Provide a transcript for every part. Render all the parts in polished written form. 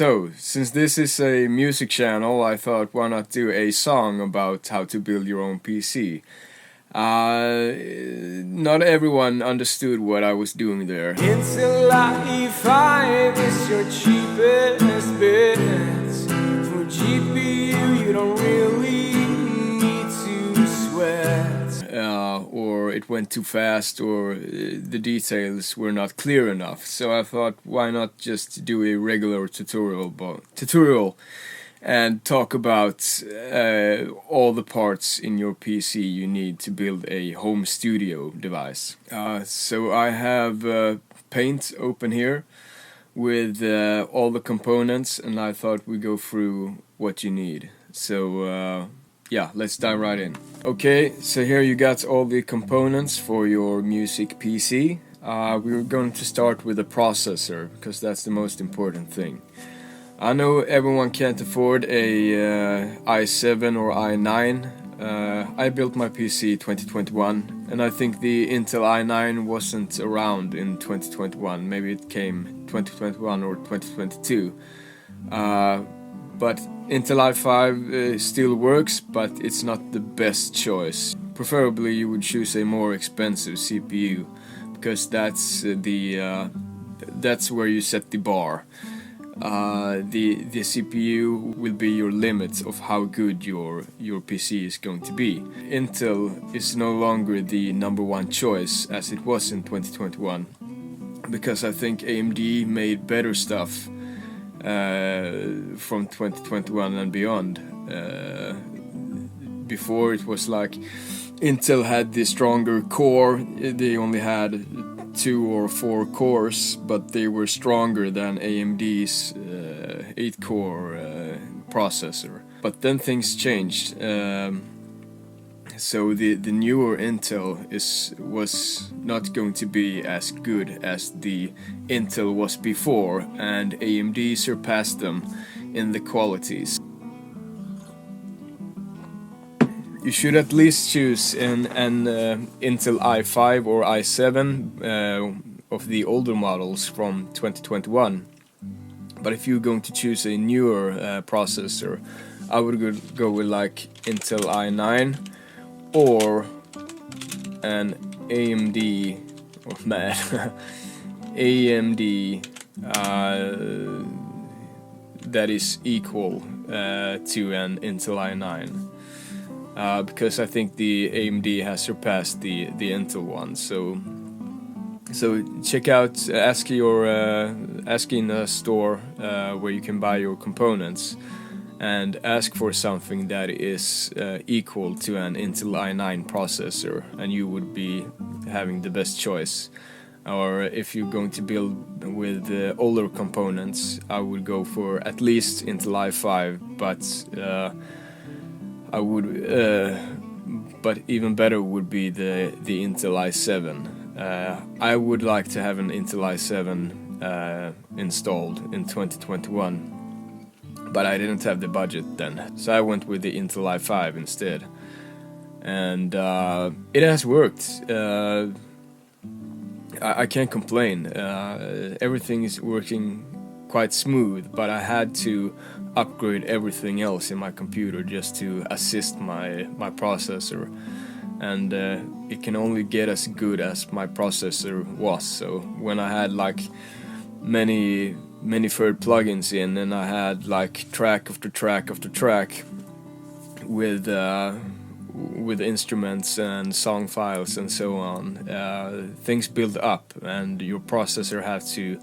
So, since this is a music channel, I thought why not do a song about how to build your own PC. Not everyone understood what I was doing there. Intel i5 is your cheapest bet. For GPU, you don't really need to sweat. Or it went too fast, or the details were not clear enough. So I thought, why not just do a regular tutorial and talk about all the parts in your PC you need to build a home studio device. So I have Paint open here with all the components, and I thought we'd go through what you need. So yeah, let's dive right in. Okay, so here you got all the components for your music PC. We're going to start with the processor, because that's the most important thing. I know everyone can't afford a i7 or i9. I built my PC 2021, and I think the Intel i9 wasn't around in 2021. Maybe it came 2021 or 2022. But Intel i5 still works, but it's not the best choice. Preferably you would choose a more expensive CPU, because that's where you set the bar. The CPU will be your limit of how good your PC is going to be. Intel is no longer the number one choice as it was in 2021, because I think AMD made better stuff from 2021 and beyond. Before it was like Intel had the stronger core. They only had 2 or 4 cores, but they were stronger than AMD's 8-core processor. But then things changed. So the newer Intel was not going to be as good as the Intel was before, and AMD surpassed them in the qualities. You should at least choose an Intel i5 or i7 of the older models from 2021. But if you're going to choose a newer processor, I would go with like Intel i9 or an AMD AMD that is equal to an Intel i9. Because I think the AMD has surpassed the Intel one. So check out, ask in a store where you can buy your components, and ask for something that is equal to an Intel i9 processor, and you would be having the best choice. Or if you're going to build with older components, I would go for at least Intel i5, but even better would be the Intel i7. I would like to have an Intel i7 installed in 2021, but I didn't have the budget then, so I went with the Intel i5 instead, and it has worked. I can't complain. Everything is working quite smooth, but I had to upgrade everything else in my computer just to assist my processor, and it can only get as good as my processor was. So when I had like many third plugins in, and I had like track after track after track with instruments and song files and so on, things build up, and your processor has to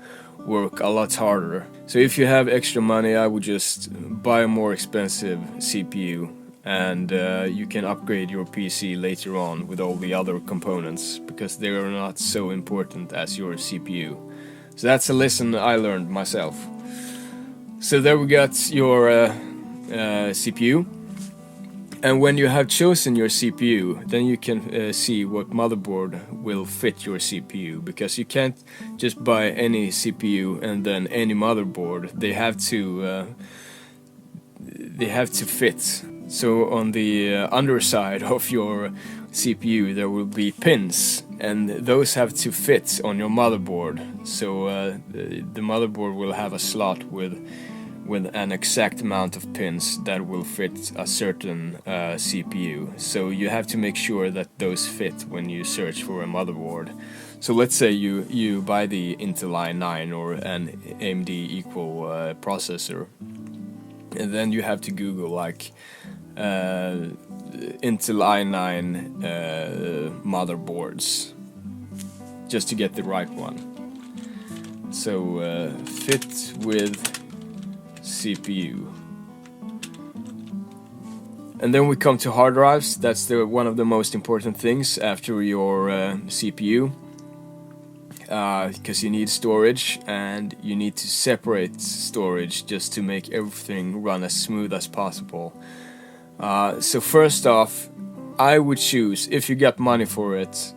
work a lot harder. So if you have extra money, I would just buy a more expensive CPU, and you can upgrade your PC later on with all the other components, because they are not so important as your CPU. So that's a lesson I learned myself. So there we got your CPU. And when you have chosen your CPU, then you can see what motherboard will fit your CPU, because you can't just buy any CPU and then any motherboard. They have to fit. So on the underside of your CPU there will be pins, and those have to fit on your motherboard. So the motherboard will have a slot with with an exact amount of pins that will fit a certain CPU. So you have to make sure that those fit when you search for a motherboard. So let's say you buy the Intel i9 or an AMD equal processor, and then you have to Google like Intel i9 motherboards just to get the right one. So fit with CPU. And then we come to hard drives. That's one of the most important things after your CPU. Because you need storage, and you need to separate storage just to make everything run as smooth as possible. So first off, I would choose, if you got money for it,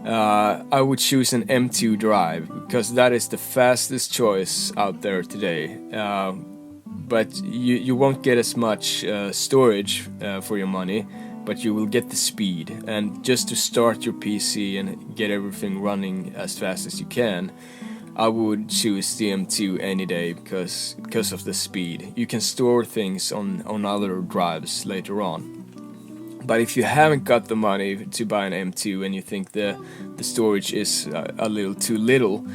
I would choose an M2 drive, because that is the fastest choice out there today. But you won't get as much storage for your money, but you will get the speed. And just to start your PC and get everything running as fast as you can, I would choose the M2 any day because of the speed. You can store things on other drives later on. But if you haven't got the money to buy an M2 and you think the storage is a little too little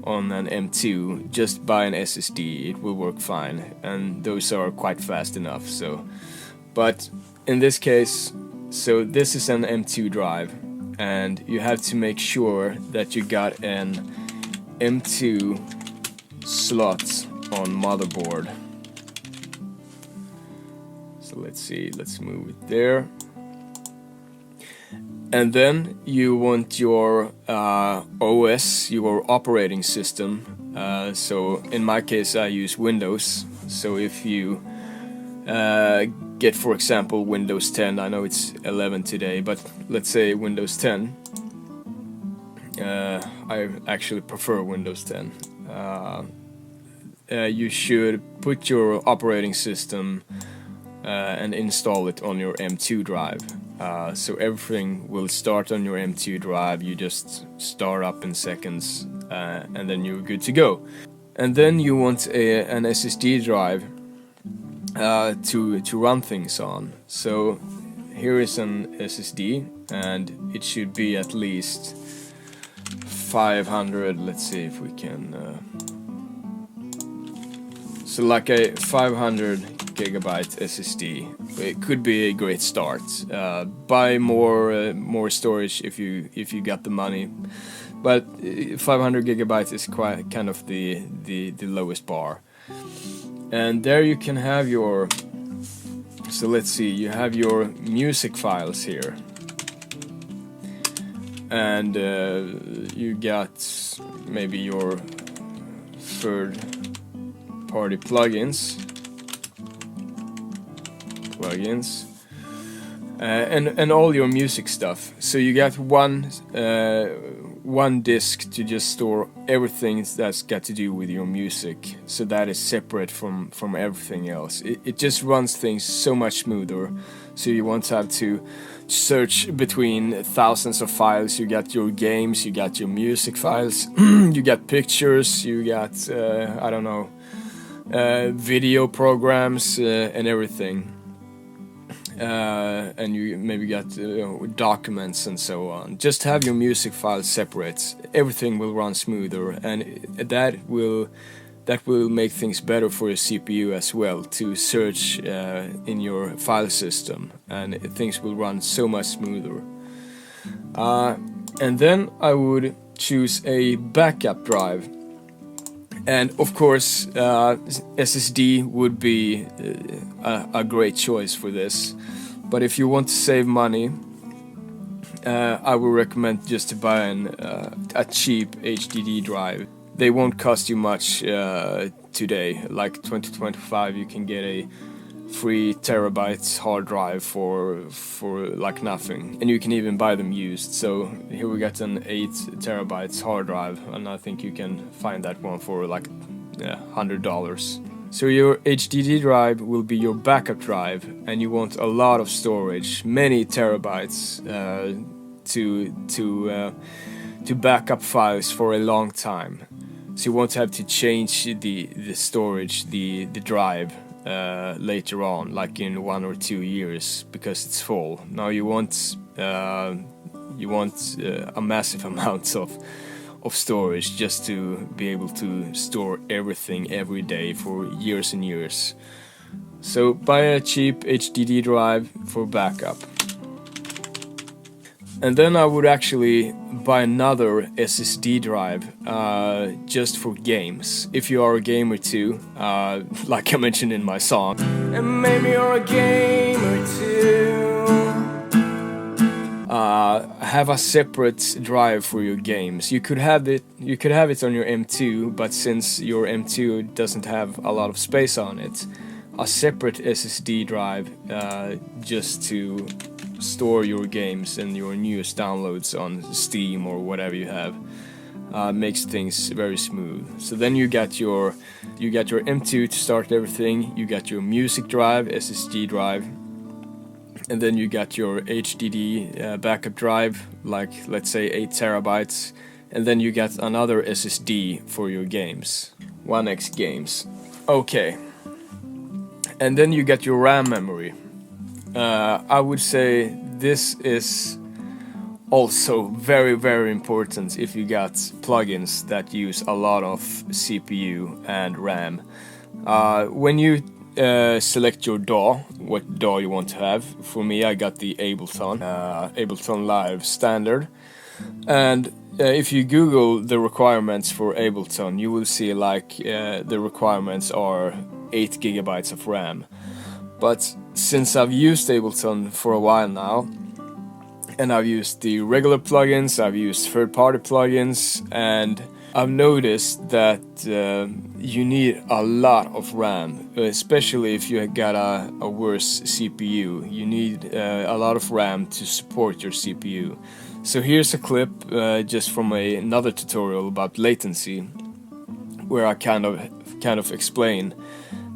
on an M2, just buy an SSD. It will work fine, and those are quite fast enough. But in this case, so this is an M2 drive, and you have to make sure that you got an M2 slot on motherboard. So let's see, let's move it there. And then you want your OS, your operating system. So in my case, I use Windows. So if you get, for example, Windows 10, I know it's 11 today, but let's say Windows 10. I actually prefer Windows 10. You should put your operating system and install it on your M2 drive. So everything will start on your M2 drive. You just start up in seconds, and then you're good to go. And then you want an SSD drive to run things on. So here is an SSD, and it should be at least 500. Let's see if we can. So like a 500 gigabyte SSD, it could be a great start. Buy more storage if you got the money, but 500 gigabytes is quite kind of the lowest bar. And there you can have your. So let's see, you have your music files here, and you got maybe your third-party plugins. And all your music stuff. So you got one disk to just store everything that's got to do with your music. So that is separate from everything else. It just runs things so much smoother. So you won't have to search between thousands of files. You got your games, you got your music files, you got pictures, you got I don't know, video programs and everything. And you maybe got documents and so on. Just have your music files separate. Everything will run smoother, and that will make things better for your CPU as well, to search in your file system, and things will run so much smoother. And then I would choose a backup drive. And of course, SSD would be a great choice for this. But if you want to save money, I would recommend just to buy a cheap HDD drive. They won't cost you much today. Like 2025, you can get a 3 terabytes hard drive for like nothing, and you can even buy them used. So here we got an 8 terabytes hard drive, and I think you can find that one for like $100. So your HDD drive will be your backup drive, and you want a lot of storage, many terabytes, to back up files for a long time. so you won't have to change the storage, the drive later on, like in 1 or 2 years, because it's full. Now you want a massive amount of storage just to be able to store everything every day for years and years. So buy a cheap HDD drive for backup. And then I would actually buy another SSD drive just for games. If you are a gamer too, like I mentioned in my song. And maybe you're a gamer too. Have a separate drive for your games. You could have it on your M2, but since your M2 doesn't have a lot of space on it, a separate SSD drive just to store your games and your newest downloads on Steam or whatever you have, makes things very smooth. So then you got your M2 to start everything, you got your music drive, SSD drive, and then you got your HDD backup drive, like let's say 8 terabytes, and then you got another SSD for your games, 1X games. Okay. And then you get your RAM memory. I would say this is also very, very important if you got plugins that use a lot of CPU and RAM. When you select your DAW, what DAW you want to have. For me, I got the Ableton Live Standard. And if you Google the requirements for Ableton, you will see like the requirements are 8 gigabytes of RAM. But since I've used Ableton for a while now, and I've used the regular plugins, I've used third-party plugins, and I've noticed that you need a lot of RAM, especially if you got a worse CPU. You need a lot of RAM to support your CPU. So here's a clip just from another tutorial about latency, where I kind of explain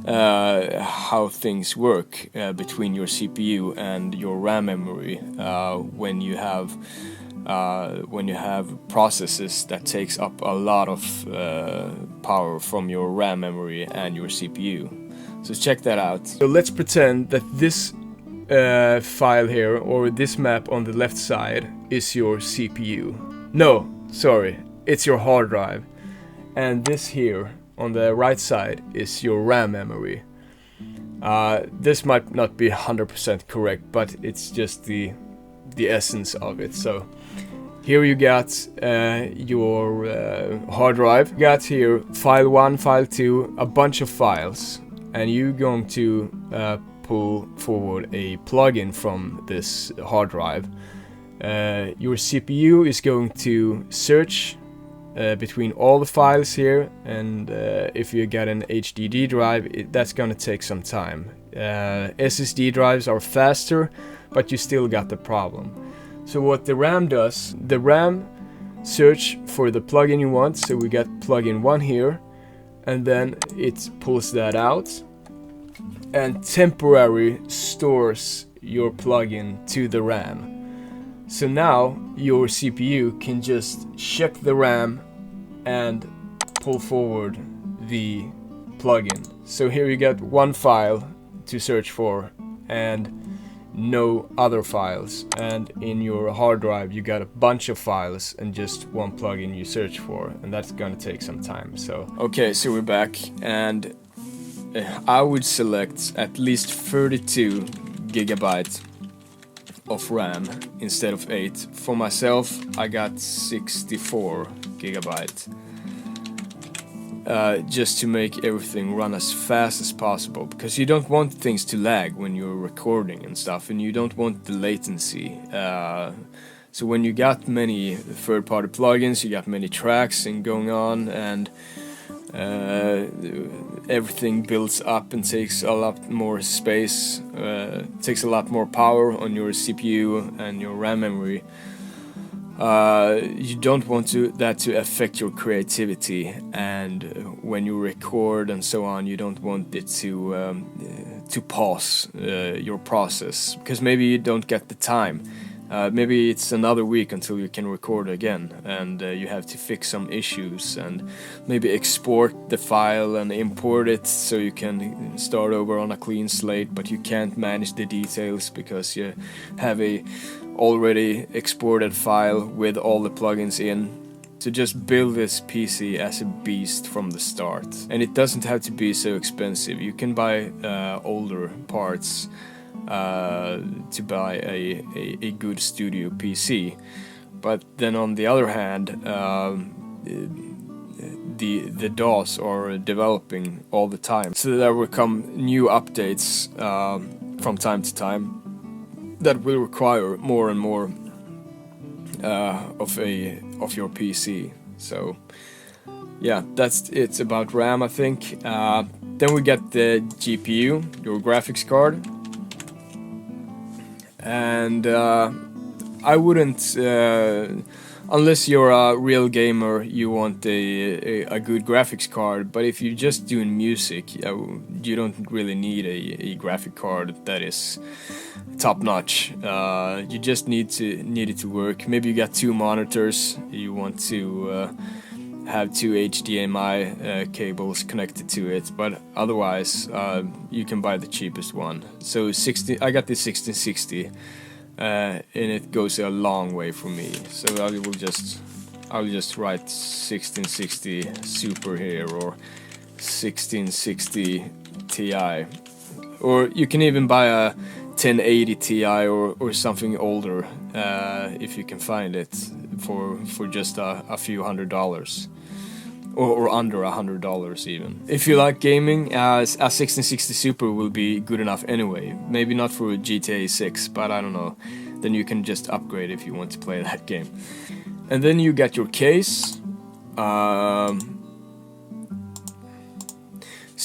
how things work between your CPU and your RAM memory when you have processes that takes up a lot of power from your RAM memory and your CPU. So check that out. So let's pretend that this file here, or this map on the left side, is your CPU. No, sorry, it's your hard drive. And this here on the right side is your RAM memory. This might not be 100% correct, but it's just the essence of it. So here you got your hard drive. You got here file 1, file 2, a bunch of files, and you're going to pull forward a plugin from this hard drive. Your CPU is going to search between all the files here, and if you get an HDD drive, that's gonna take some time. SSD drives are faster, but you still got the problem. So what the RAM does, the RAM search for the plugin you want, so we got plugin 1 here, and then it pulls that out and temporarily stores your plugin to the RAM. So now your CPU can just check the RAM and pull forward the plugin. So here you get one file to search for and no other files. And in your hard drive you got a bunch of files and just one plugin you search for, and that's gonna take some time. So okay, so we're back, and I would select at least 32 gigabytes of RAM instead of 8. For myself, I got 64 gigabytes. Just to make everything run as fast as possible, because you don't want things to lag when you're recording and stuff, and you don't want the latency. So when you got many third-party plugins, you got many tracks and going on, and everything builds up and takes a lot more space, takes a lot more power on your CPU and your RAM memory. You don't want that to affect your creativity, and when you record and so on, you don't want it to pause your process, because maybe you don't get the time. maybe it's another week until you can record again, and you have to fix some issues and maybe export the file and import it so you can start over on a clean slate, but you can't manage the details because you have a already exported file with all the plugins in. To just build this PC as a beast from the start. And it doesn't have to be so expensive. You can buy older parts to buy a good studio PC. But then on the other hand, the DAWs are developing all the time. So there will come new updates from time to time that will require more and more of your PC. So yeah, that's it about RAM, I think. Then we get the GPU, your graphics card, and I wouldn't, unless you're a real gamer, you want a good graphics card. But if you're just doing music, you don't really need a graphic card that is top notch. You just need it to work. Maybe you got two monitors. You want to have two HDMI cables connected to it, but otherwise you can buy the cheapest one. So I got the 1660, and it goes a long way for me. So I'll just write 1660 Super here, or 1660 Ti, or you can even buy a 1080 Ti or something older if you can find it for just a few $100s, or under $100 even. If you like gaming, a 1660 Super will be good enough anyway. Maybe not for GTA 6, but I don't know. Then you can just upgrade if you want to play that game. And then you got your case. So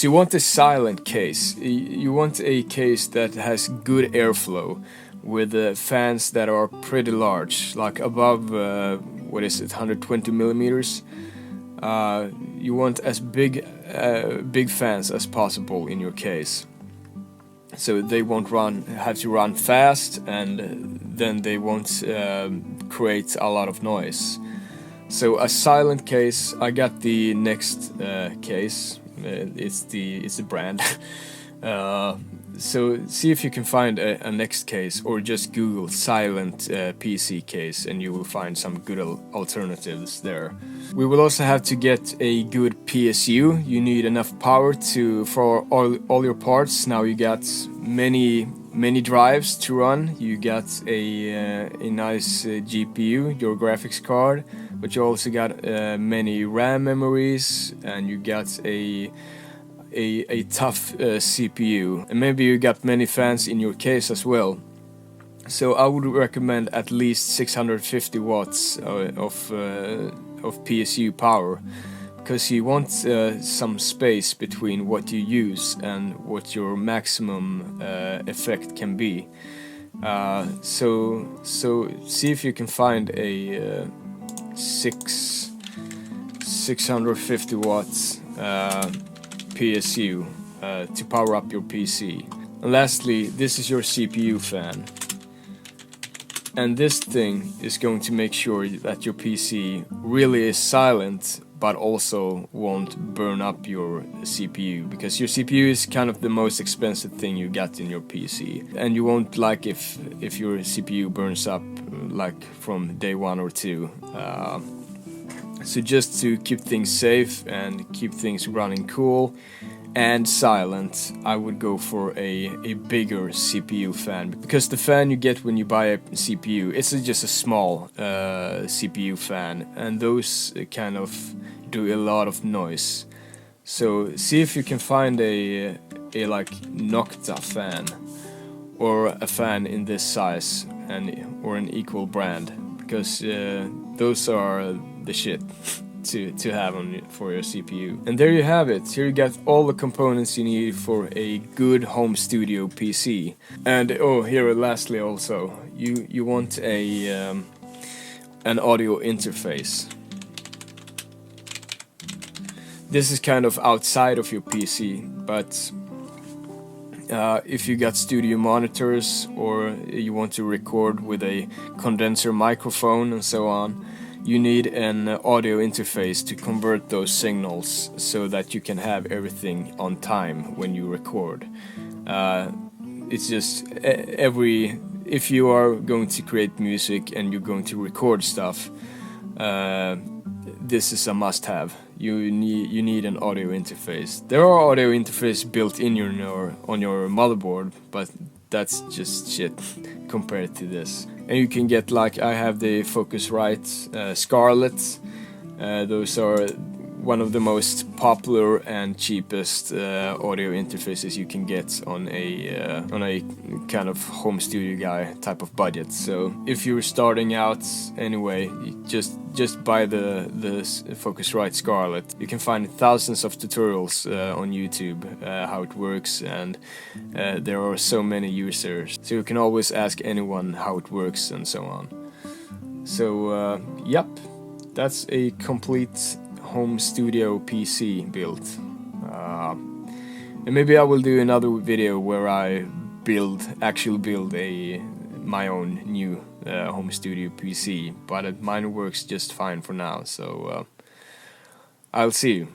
you want a silent case. You want a case that has good airflow, with fans that are pretty large, like above 120 millimeters. You want as big fans as possible in your case, so they won't have to run fast, and then they won't create a lot of noise. So a silent case. I got the Next case. It's the brand. So see if you can find a Next case, or just Google silent PC case, and you will find some good alternatives there. We will also have to get a good PSU. You need enough power for all your parts. Now you got many drives to run. You got a nice GPU, your graphics card, but you also got many RAM memories, and you got a tough CPU, and maybe you got many fans in your case as well. So I would recommend at least 650 watts of PSU power, because you want some space between what you use and what your maximum effect can be. So see if you can find a 650 watts PSU to power up your PC. And lastly, this is your CPU fan. And this thing is going to make sure that your PC really is silent, but also won't burn up your CPU, because your CPU is kind of the most expensive thing you got in your PC, and you won't like if your CPU burns up like from day 1 or 2. So just to keep things safe and keep things running cool and silent, I would go for a bigger CPU fan, because the fan you get when you buy a CPU, it's just a small CPU fan, and those kind of do a lot of noise. So see if you can find a like Nocta fan, or a fan in this size, or an equal brand, because those are the shit to have for your CPU. And there you have it. Here you get all the components you need for a good home studio PC. And here lastly also, you want an audio interface. This is kind of outside of your PC, but If you got studio monitors or you want to record with a condenser microphone and so on, you need an audio interface to convert those signals so that you can have everything on time when you record. It's just if you are going to create music and you're going to record stuff, this is a must-have. You need an audio interface. There are audio interfaces built in on your motherboard, but that's just shit compared to this. And you can get, like, I have the Focusrite Scarlett. Those are one of the most popular and cheapest audio interfaces you can get on a kind of home studio guy type of budget. So if you're starting out anyway, just buy the Focusrite Scarlett. You can find thousands of tutorials on YouTube how it works, and there are so many users, so you can always ask anyone how it works and so on. So yep, that's a complete home studio PC build. And maybe I will do another video where I actually build my own new home studio PC, but mine works just fine for now, so I'll see you.